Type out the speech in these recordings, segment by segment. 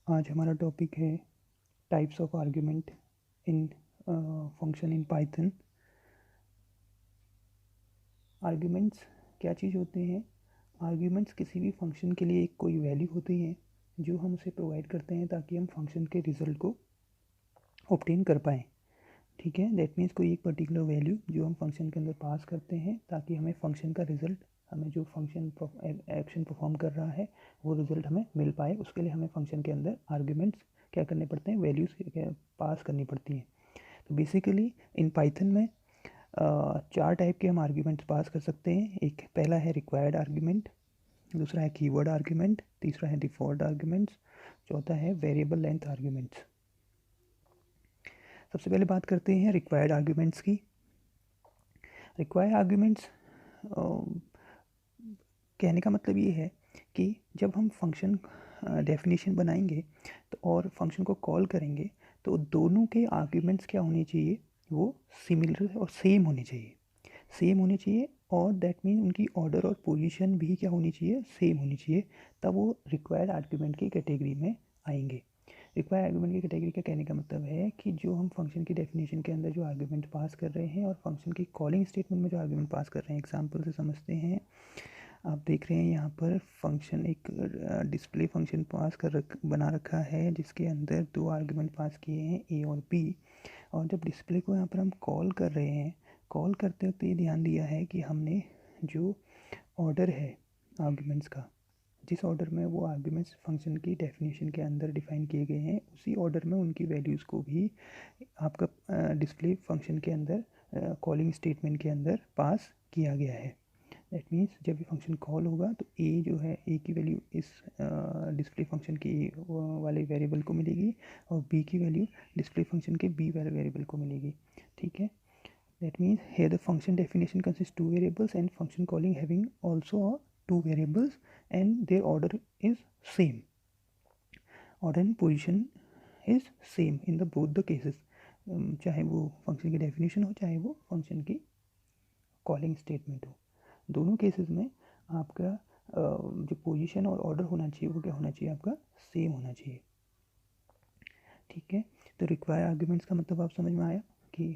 आज हमारा टॉपिक है types of argument in function in Python. Arguments क्या चीज़ होते हैं? आर्ग्यूमेंट्स किसी भी फंक्शन के लिए एक कोई वैल्यू होती है जो हम उसे प्रोवाइड करते हैं ताकि हम फंक्शन के रिज़ल्ट को ऑब्टेन कर पाएँ। ठीक है, दैट मीन्स कोई एक पर्टिकुलर वैल्यू जो हम फंक्शन के अंदर पास करते हैं ताकि हमें फंक्शन का रिज़ल्ट, हमें जो फंक्शन एक्शन परफॉर्म कर रहा है वो रिज़ल्ट हमें मिल पाए, उसके लिए हमें फंक्शन के अंदर आर्ग्यूमेंट्स क्या करने पड़ते हैं, वैल्यूज़ पास करनी पड़ती हैं। तो बेसिकली इन पाइथन में चार टाइप के हम आर्ग्यूमेंट्स पास कर सकते हैं। एक पहला है रिक्वायर्ड आर्ग्यूमेंट, दूसरा है कीवर्ड आर्ग्यूमेंट, तीसरा है डिफ़ॉल्ट आर्ग्यूमेंट्स, चौथा है वेरिएबल लेंथ आर्ग्यूमेंट्स। सबसे पहले बात करते हैं रिक्वायर्ड आर्ग्यूमेंट्स की। रिक्वायर्ड आर्ग्यूमेंट्स कहने का मतलब ये है कि जब हम फंक्शन डेफिनेशन बनाएंगे तो और फंक्शन को कॉल करेंगे तो दोनों के आर्ग्यूमेंट्स क्या होने चाहिए, वो सिमिलर और सेम होने चाहिए और दैट मीन उनकी ऑर्डर और पोजीशन भी क्या होनी चाहिए, सेम होनी चाहिए, तब वो रिक्वायर्ड आर्ग्यूमेंट की कैटेगरी में आएंगे। रिक्वायर्ड आर्ग्यूमेंट की कैटेगरी का कहने का मतलब है कि जो हम फंक्शन की डेफिनेशन के अंदर जो आर्ग्यूमेंट पास कर रहे हैं और फंक्शन की कॉलिंग स्टेटमेंट में जो आर्ग्यूमेंट पास कर रहे हैं, एग्जांपल से समझते हैं। आप देख रहे हैं यहाँ पर फंक्शन एक डिस्प्ले फंक्शन बना रखा है जिसके अंदर दो आर्गुमेंट पास किए हैं ए और बी। और जब डिस्प्ले को यहाँ पर हम कॉल कर रहे हैं, कॉल करते वक्त ये ध्यान दिया है कि हमने जो ऑर्डर है आर्गुमेंट्स का, जिस ऑर्डर में वो आर्गुमेंट्स फंक्शन की डेफिनेशन के अंदर डिफाइन किए गए हैं, उसी ऑर्डर में उनकी वैल्यूज़ को भी आपका डिस्प्ले फंक्शन के अंदर कॉलिंग स्टेटमेंट के अंदर पास किया गया है। दैट मीन्स जब ये फंक्शन कॉल होगा तो ए जो है, ए की वैल्यू इस डिस्प्ले फंक्शन के ए वाले वेरिएबल को मिलेगी और बी की वैल्यू डिस्प्ले फंक्शन के बी वाले वेरिएबल को मिलेगी। ठीक है, that means here the function definition consist two variables and function calling having also two variables and their order is same. Order and position is same in the both the cases, चाहे वो function की definition हो चाहे वो function की calling statement हो। दोनों cases में आपका जो पोजीशन और ऑर्डर होना चाहिए वो क्या होना चाहिए, आपका सेम होना चाहिए। ठीक है, तो रिक्वायर आर्ग्यूमेंट्स का मतलब आप समझ में आया कि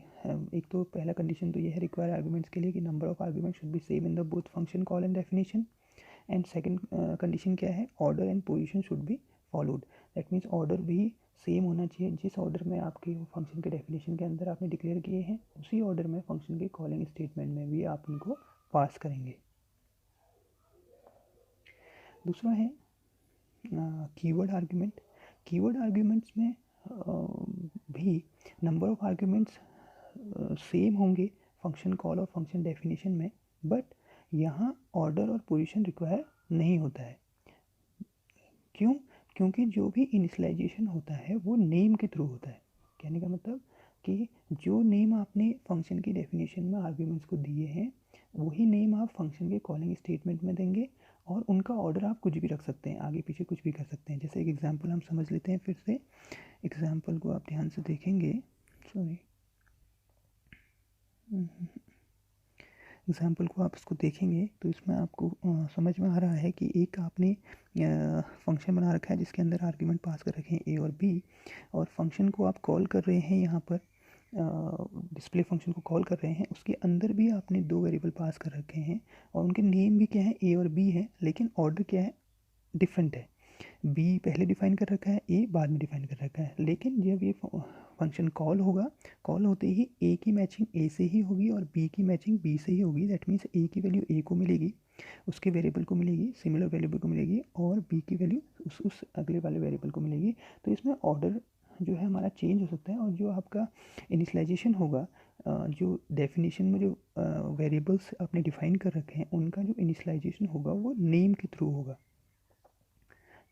एक तो पहला कंडीशन तो ये है रिक्वायर आर्ग्यूमेंट्स के लिए कि number of argument should be same in the both function call and definition. And second condition क्या है, order and position should be followed. That means order भी सेम होना चाहिए, जिस ऑर्डर में आपके फंक्शन के डेफिनेशन के अंदर आपने डिक्लेयर किए हैं उसी ऑर्डर में फंक्शन के कॉलिंग स्टेटमेंट में भी आप उनको पास करेंगे। दूसरा है कीवर्ड आर्ग्यूमेंट। कीवर्ड आर्ग्यूमेंट्स में भी नंबर ऑफ आर्ग्यूमेंट्स सेम होंगे फंक्शन कॉल और फंक्शन डेफिनेशन में, बट यहाँ ऑर्डर और पोजीशन रिक्वायर नहीं होता है। क्यों? क्योंकि जो भी इनिशियलाइजेशन होता है वो नेम के थ्रू होता है। कहने का मतलब कि जो नेम आपने फंक्शन की डेफिनेशन में आर्ग्यूमेंट्स को दिए हैं वही नेम आप फंक्शन के कॉलिंग स्टेटमेंट में देंगे और उनका ऑर्डर आप कुछ भी रख सकते हैं, आगे पीछे कुछ भी कर सकते हैं। जैसे एक एग्जांपल हम समझ लेते हैं, फिर से एग्जांपल को आप ध्यान से देखेंगे। सॉरी, एग्जाम्पल को आप इसको देखेंगे तो इसमें आपको समझ में आ रहा है कि एक आपने फंक्शन बना रखा है जिसके अंदर आर्ग्यूमेंट पास कर रखे हैं ए और बी, और फंक्शन को आप कॉल कर रहे हैं, यहाँ पर डिस्प्ले फंक्शन को कॉल कर रहे हैं, उसके अंदर भी आपने दो वेरिएबल पास कर रखे हैं और उनके नेम भी क्या है, ए और बी है, लेकिन ऑर्डर क्या है, डिफरेंट है। बी पहले डिफाइन कर रखा है, ए बाद में डिफाइन कर रखा है। लेकिन जब ये फंक्शन कॉल होगा, कॉल होते ही ए की मैचिंग ए से ही होगी और बी की मैचिंग बी से ही होगी। दैट मीन्स ए की वैल्यू ए को मिलेगी, उसके वेरिएबल को मिलेगी, सिमिलर वेरिएबल को मिलेगी, और बी की वैल्यू उस अगले वाले वेरिएबल को मिलेगी। तो इसमें ऑर्डर जो है हमारा चेंज हो सकता है और जो आपका इनिशियलाइजेशन होगा, जो डेफिनेशन में जो वेरिएबल्स आपने डिफाइन कर रखे हैं उनका जो इनिशियलाइजेशन होगा वो नेम के थ्रू होगा।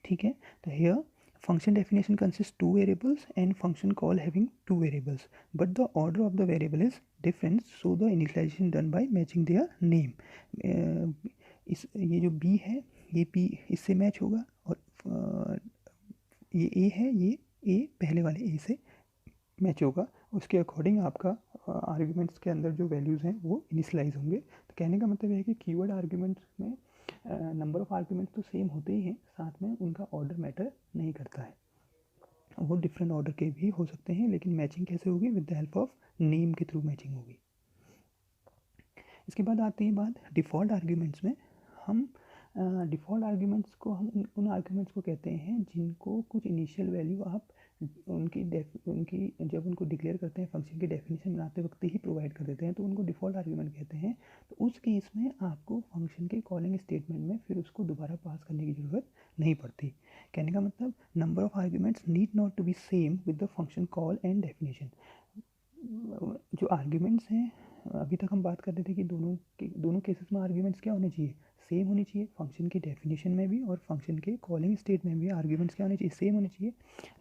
ठीक है, तो here function definition consists two variables and function call having two variables, but the order of the variable is different, so the initialization done by matching their name। इस ये जो b है ये p इससे मैच होगा और ये a है, ये a पहले वाले a से मैच होगा, उसके अकॉर्डिंग आपका आर्ग्यूमेंट्स के अंदर जो वैल्यूज़ हैं वो इनिशियलाइज होंगे। तो कहने का मतलब है कि कीवर्ड आर्ग्यूमेंट्स में नंबर ऑफ आर्ग्यूमेंट्स तो सेम होते ही हैं, साथ में उनका ऑर्डर मैटर नहीं करता है। वो डिफरेंट ऑर्डर के भी हो सकते हैं, लेकिन मैचिंग कैसे होगी? With the help of name के थ्रू मैचिंग होगी। इसके बाद आती है बात डिफ़ॉल्ट आर्ग्यूमेंट्स में। हम डिफ़ॉल्ट आर्ग्यूमेंट्स को हम उन आर्ग्यूमेंट्स को कहते हैं जिनको कुछ इनिशियल वैल्यू आप उनकी जब उनको डिक्लेयर करते हैं, फंक्शन की डेफिनेशन बनाते वक्त ही प्रोवाइड कर देते हैं, तो उनको डिफ़ॉल्ट आर्ग्यूमेंट कहते हैं। तो उस केस में आपको फंक्शन के कॉलिंग स्टेटमेंट में फिर उसको दोबारा पास करने की ज़रूरत नहीं पड़ती। कहने का मतलब number of arguments need not to be same with the function call and definition. जो आर्ग्यूमेंट्स हैं, अभी तक हम बात कर रहे थे कि दोनों केसेस में आर्ग्यूमेंट्स क्या होने चाहिए? सेम होनी चाहिए। फंक्शन की डेफिनेशन में भी और फंक्शन के कॉलिंग स्टेट में भी आर्ग्यूमेंट्स क्या होने चाहिए? सेम होने चाहिए।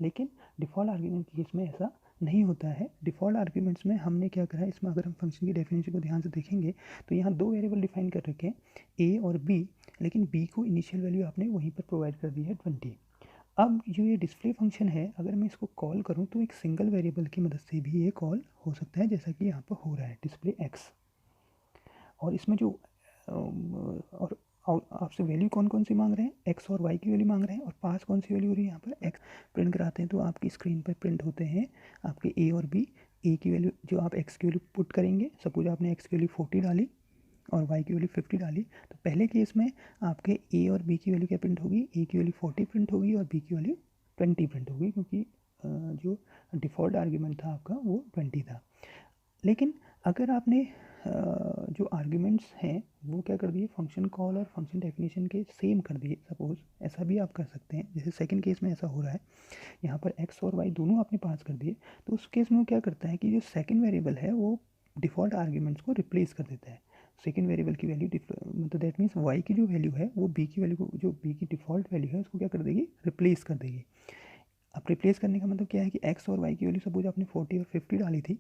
लेकिन डिफ़ॉल्ट आर्ग्यूमेंट के केस में ऐसा नहीं होता है। डिफ़ॉल्ट आर्ग्यूमेंट्स में हमने क्या करा है, इसमें अगर हम फंक्शन की डेफिनेशन को ध्यान से देखेंगे तो यहाँ दो वेरिएबल डिफाइन कर रखे हैं, ए और बी, लेकिन बी को इनिशियल वैल्यू आपने वहीं पर प्रोवाइड कर दी है 20। अब जो ये डिस्प्ले फंक्शन है, अगर मैं इसको कॉल करूँ तो एक सिंगल वेरिएबल की मदद से भी ये कॉल हो सकता है, जैसा कि यहाँ पर हो रहा है डिस्प्ले एक्स। और इसमें जो और आपसे वैल्यू कौन कौन सी मांग रहे हैं? एक्स और वाई की वैल्यू मांग रहे हैं, और पास कौन सी वैल्यू हो रही है? यहाँ पर एक्स प्रिंट कराते हैं तो आपकी स्क्रीन पर प्रिंट होते हैं आपके ए और बी। ए की वैल्यू जो आप एक्स की वैल्यू पुट करेंगे, सपोज आपने एक्स की वैल्यू 40 डाली और y की वैल्यू 50 डाली, तो पहले केस में आपके a और b की वैल्यू क्या प्रिंट होगी? a की वैल्यू 40 प्रिंट होगी और b की वैल्यू 20 प्रिंट होगी, क्योंकि जो डिफ़ॉल्ट आर्ग्यूमेंट था आपका वो 20 था। लेकिन अगर आपने जो आर्ग्यूमेंट्स हैं वो क्या कर दिए, फंक्शन कॉल और फंक्शन डेफिनेशन के सेम कर दिए, सपोज ऐसा भी आप कर सकते हैं, जैसे सेकंड केस में ऐसा हो रहा है, यहाँ पर x और y दोनों आपने पास कर दिए, तो उस केस में वो क्या करता है कि जो सेकंड वेरिएबल है वो डिफ़ॉल्ट आर्ग्यूमेंट्स को रिप्लेस कर देता है। सेकंड वेरिएबल की वैल्यू मतलब दैट मीन्स y की जो वैल्यू है वो b की वैल्यू को, जो b की डिफ़ॉल्ट वैल्यू है उसको क्या कर देगी? रिप्लेस कर देगी। अब रिप्लेस करने का मतलब क्या है कि x और y की वैल्यू सपोज आपने 40 और 50 डाली थी,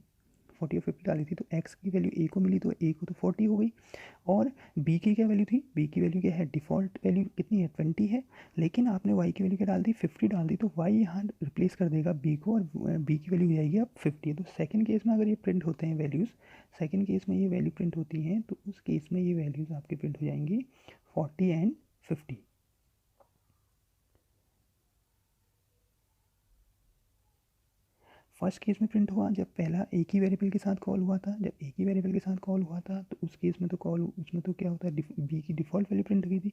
40 और 50 डाली थी, तो x की वैल्यू a को मिली तो a को तो 40 हो गई, और b की क्या वैल्यू थी? b की वैल्यू क्या है? डिफ़ॉल्ट वैल्यू कितनी है? 20 है, लेकिन आपने y की वैल्यू क्या डाल दी? 50 डाल दी, तो y यहाँ रिप्लेस कर देगा b को, और b की वैल्यू हो जाएगी अब 50। तो सेकंड केस में अगर ये प्रिंट होते हैं वैल्यूज़, सेकंड केस में ये वैल्यू प्रिंट होती हैं, तो उस केस में ये वैल्यूज़ आपकी प्रिंट हो जाएंगी 40 एंड 50। फर्स्ट केस में प्रिंट हुआ जब पहला एक ही वेरिएबल के साथ कॉल हुआ था, जब एक ही वेरिएबल के साथ कॉल हुआ था तो उस केस में तो कॉल, उसमें तो क्या होता है, बी की डिफ़ॉल्ट वैल्यू प्रिंट हुई थी।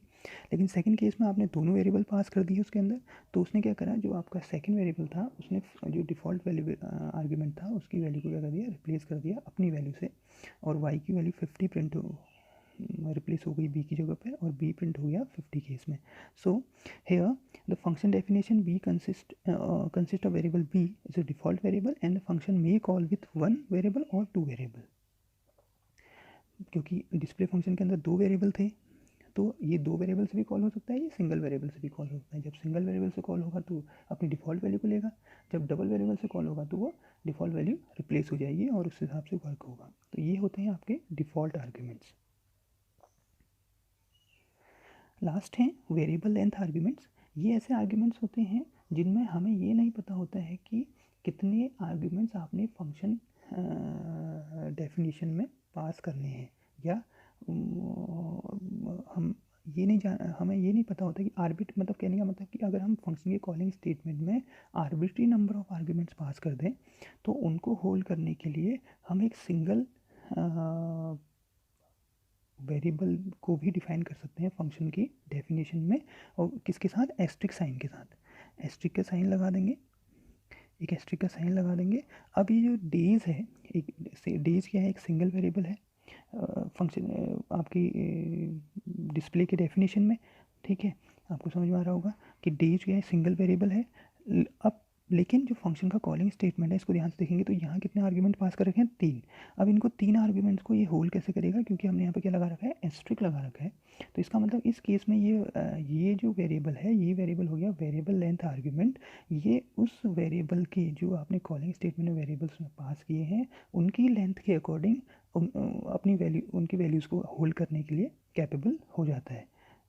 लेकिन सेकंड केस में आपने दोनों वेरिएबल पास कर दिए उसके अंदर, तो उसने क्या करा, जो आपका सेकंड वेरिएबल था उसने जो डिफ़ॉल्ट वैल्यू आर्ग्यूमेंट था उसकी वैल्यू को क्या कर दिया? रिप्लेस कर दिया अपनी वैल्यू से, और वाई की वैल्यू 50 प्रिंट रिप्लेस हो गई बी की जगह पे, और बी प्रिंट हो गया 50 केस में। So here the function definition b consist of variable b is a default variable and the function may call with one variable or two variable। क्योंकि डिस्प्ले फंक्शन के अंदर दो वेरिएबल थे, तो ये दो वेरिएबल से भी कॉल हो सकता है, ये सिंगल वेरिएबल से भी कॉल हो सकता है। जब सिंगल वेरिएबल से कॉल होगा तो अपनी डिफ़ॉल्ट वैल्यू को लेगा, जब डबल वेरिएबल से कॉल होगा तो वो डिफ़ॉल्ट वैल्यू रिप्लेस हो जाएगी और उस हिसाब से वर्क होगा। तो ये होते हैं आपके डिफ़ॉल्ट आर्ग्यूमेंट्स। लास्ट हैं वेरिएबल लेंथ आर्ग्यूमेंट्स। ये ऐसे आर्ग्यूमेंट्स होते हैं जिनमें हमें ये नहीं पता होता है कि कितने आर्ग्यूमेंट्स आपने फंक्शन डेफिनेशन में पास करने हैं, या हम ये नहीं जान हमें ये नहीं पता होता कि मतलब कहने का मतलब कि अगर हम फंक्शन के कॉलिंग स्टेटमेंट में arbitrary number of arguments pass कर दें तो उनको होल्ड करने के लिए हम एक सिंगल वेरिएबल को भी डिफाइन कर सकते हैं फंक्शन की डेफिनेशन में, और किसके साथ? एस्ट्रिक साइन के साथ। एस्ट्रिक का साइन लगा देंगे, एक एस्ट्रिक का साइन लगा देंगे। अब ये जो डेज है, एक डेज क्या है? एक सिंगल वेरिएबल है फंक्शन आपकी डिस्प्ले के डेफिनेशन में, ठीक है, आपको समझ में आ रहा होगा कि डेज क्या है? सिंगल वेरिएबल है। अब लेकिन जो फंक्शन का कॉलिंग स्टेटमेंट है इसको ध्यान से देखेंगे तो यहाँ कितने आर्ग्यूमेंट पास कर रखे हैं? 3। अब इनको 3 आर्ग्यूमेंट्स को ये होल्ड कैसे करेगा? क्योंकि हमने यहाँ पे क्या लगा रखा है? एस्ट्रिक लगा रखा है। तो इसका मतलब इस केस में ये जो वेरिएबल है, ये वेरिएबल हो गया वेरिएबल लेंथ आर्ग्यूमेंट। ये उस वेरिएबल के जो आपने कॉलिंग स्टेटमेंट में वेरिएबल्स में पास किए हैं उनकी लेंथ के अकॉर्डिंग अपनी वैल्यू, उनकी वैल्यूज़ को होल्ड करने के लिए कैपेबल हो जाता है,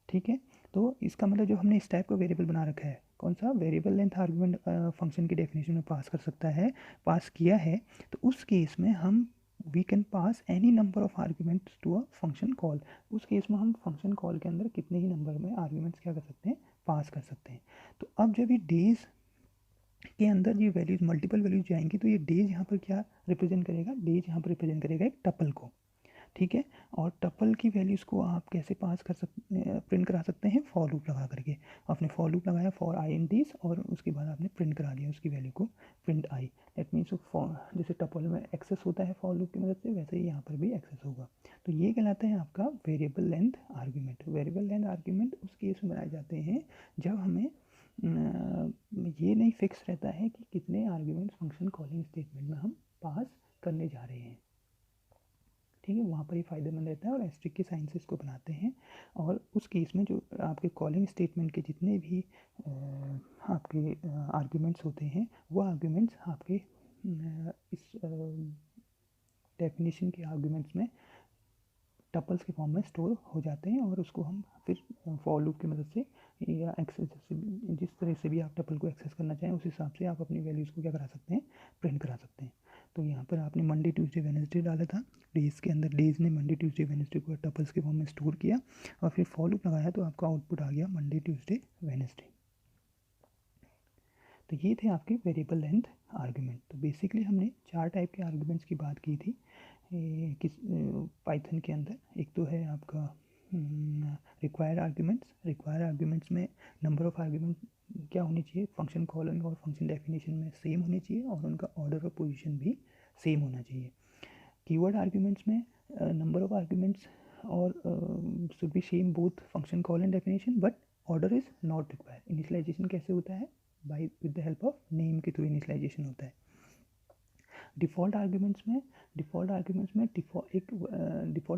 ठीक है। तो इसका मतलब जो हमने इस टाइप का वेरिएबल बना रखा है, कौन सा? वेरिएबल लेंथ आर्गुमेंट फंक्शन की डेफिनेशन में पास कर सकता है, पास किया है, तो उस केस में हम we can pass any number of arguments to a function call. उस केस में हम फंक्शन कॉल के अंदर कितने ही नंबर में आर्ग्यूमेंट्स क्या कर सकते हैं? पास कर सकते हैं। तो अब जब ये डेज के अंदर ये वैल्यूज मल्टीपल वैल्यूज जाएंगी, तो ये डेज यहाँ पर क्या रिप्रेजेंट करेगा, डेज यहाँ पर रिप्रेजेंट करेगा एक टपल को, ठीक है। और टपल की वैल्यूज़ को आप कैसे पास कर सकते, प्रिंट करा सकते हैं, फॉर लूप लगा करके। आपने फॉर लूप लगाया फॉर आई इन डीज, और उसके बाद आपने प्रिंट करा दिया उसकी वैल्यू को, print I. That means for, जैसे टपल में एक्सेस होता है फॉर लूप की मदद से, वैसे ही यहाँ पर भी एक्सेस होगा। तो ये कहलाता है आपका variable length argument. Variable length argument उस केस में बनाए जाते हैं जब हमें ये नहीं फिक्स रहता है कि कितने आर्ग्यूमेंट्स फंक्शन कॉलिंग स्टेटमेंट में हम पास करने जा रहे हैं, ठीक है। वहाँ पर ही फ़ायदेमंद रहता है, और एस्ट्रिक के साइन से इसको बनाते हैं। और उस केस में जो आपके कॉलिंग स्टेटमेंट के जितने भी आपके आर्ग्यूमेंट्स होते हैं, वो आर्ग्यूमेंट्स आपके इस डेफिनेशन के आर्ग्यूमेंट्स में टपल्स के फॉर्म में स्टोर हो जाते हैं, और उसको हम फिर फॉर लूप की मदद से या एक्सेस, जिस तरह से भी आप टपल को एक्सेस करना चाहें उस हिसाब से आप अपनी वैल्यूज़ को क्या करा सकते हैं, प्रिंट करा सकते हैं। तो यहाँ पर आपने मंडे ट्यूसडे वेडनेसडे डाला था, डेज के अंदर डेज ने मंडे ट्यूसडे वेडनेसडे को टपल्स के फॉर्म में स्टोर किया, और फिर फॉर लूप लगाया तो आपका आउटपुट आ गया मंडे ट्यूसडे वेडनेसडे। तो ये थे आपके वेरिएबल लेंथ आर्ग्यूमेंट। तो बेसिकली हमने 4 टाइप के आर्ग्यूमेंट्स की बात की थी किस पाइथन के अंदर। एक तो है आपका रिक्वायर्ड आर्ग्यूमेंट्स। रिक्वायर्ड आर्ग्यूमेंट्स में नंबर ऑफ़ आर्ग्यूमेंट क्या होनी चाहिए, फंक्शन कॉलिंग और फंक्शन डेफिनेशन में सेम होनी चाहिए, और उनका ऑर्डर और पोजीशन भी सेम होना चाहिए। कीवर्ड आर्ग्यूमेंट्स में नंबर ऑफ आर्ग्यूमेंट्स और should be same both function call and definition, but order is not required. Initialization कैसे होता है, by with the help of name के थ्रू इनिशियलाइजेशन होता है। डिफ़ॉल्ट आर्ग्यूमेंट्स में डिफ़ॉल्ट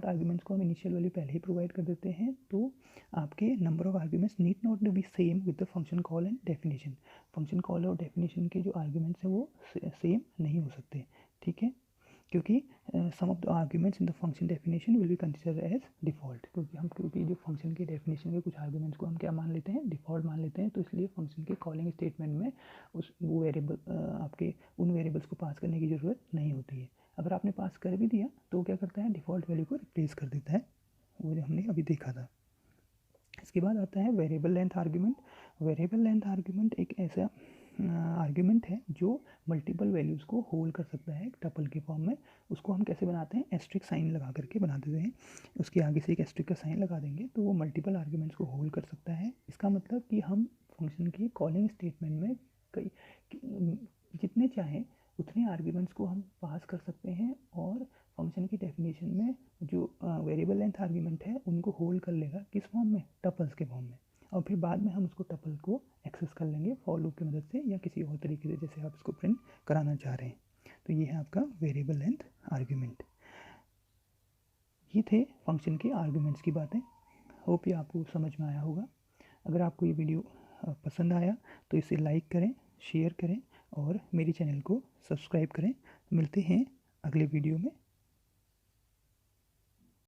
आर्ग्यूमेंट्स को हम इनिशियल वैल्यू पहले ही प्रोवाइड कर देते हैं, तो आपके number of arguments need not to be same with the function call and definition. Function call और डेफिनेशन के जो आर्ग्यूमेंट्स हैं वो सेम नहीं हो सकते, ठीक है, क्योंकि some of the arguments in the function definition will be consider as default, क्योंकि जो फंक्शन के डेफिनेशन के कुछ आर्ग्यूमेंट्स को हम क्या मान लेते हैं, डिफ़ॉल्ट मान लेते हैं। तो इसलिए फंक्शन के कॉलिंग स्टेटमेंट में वो वेरिएबल आपके उन वेरिएबल्स को पास करने की ज़रूरत नहीं होती है। अगर आपने पास कर भी दिया तो क्या करता है, डिफ़ॉल्ट वैल्यू को रिप्लेस कर देता है, वो जो हमने अभी देखा था। इसके बाद आता है variable length argument. Variable length argument एक ऐसा आर्ग्यूमेंट है जो मल्टीपल वैल्यूज़ को होल्ड कर सकता है टपल के फॉर्म में। उसको हम कैसे बनाते हैं, एस्ट्रिक साइन लगा करके बना देते हैं। उसके आगे से एक एस्ट्रिक का साइन लगा देंगे तो वो मल्टीपल आर्ग्यूमेंट्स को होल्ड कर सकता है। इसका मतलब कि हम फंक्शन की कॉलिंग स्टेटमेंट में कई जितने चाहें उतने आर्ग्यूमेंट्स को हम पास कर सकते हैं, और फंक्शन की डेफिनेशन में जो वेरिएबल लेंथ आर्ग्यूमेंट है उनको होल्ड कर लेगा किस फॉर्म में, टपल्स के फॉर्म में। और फिर बाद में हम उसको टपल को एक्सेस कर लेंगे फॉर लूप की मदद से या किसी और तरीके से जैसे आप इसको प्रिंट कराना चाह रहे हैं। तो ये है आपका वेरिएबल लेंथ आर्ग्यूमेंट। ये थे फंक्शन के आर्ग्यूमेंट्स की बातें। होप ये आपको समझ में आया होगा। अगर आपको ये वीडियो पसंद आया तो इसे लाइक करें, शेयर करें और मेरे चैनल को सब्सक्राइब करें। मिलते हैं अगले वीडियो में।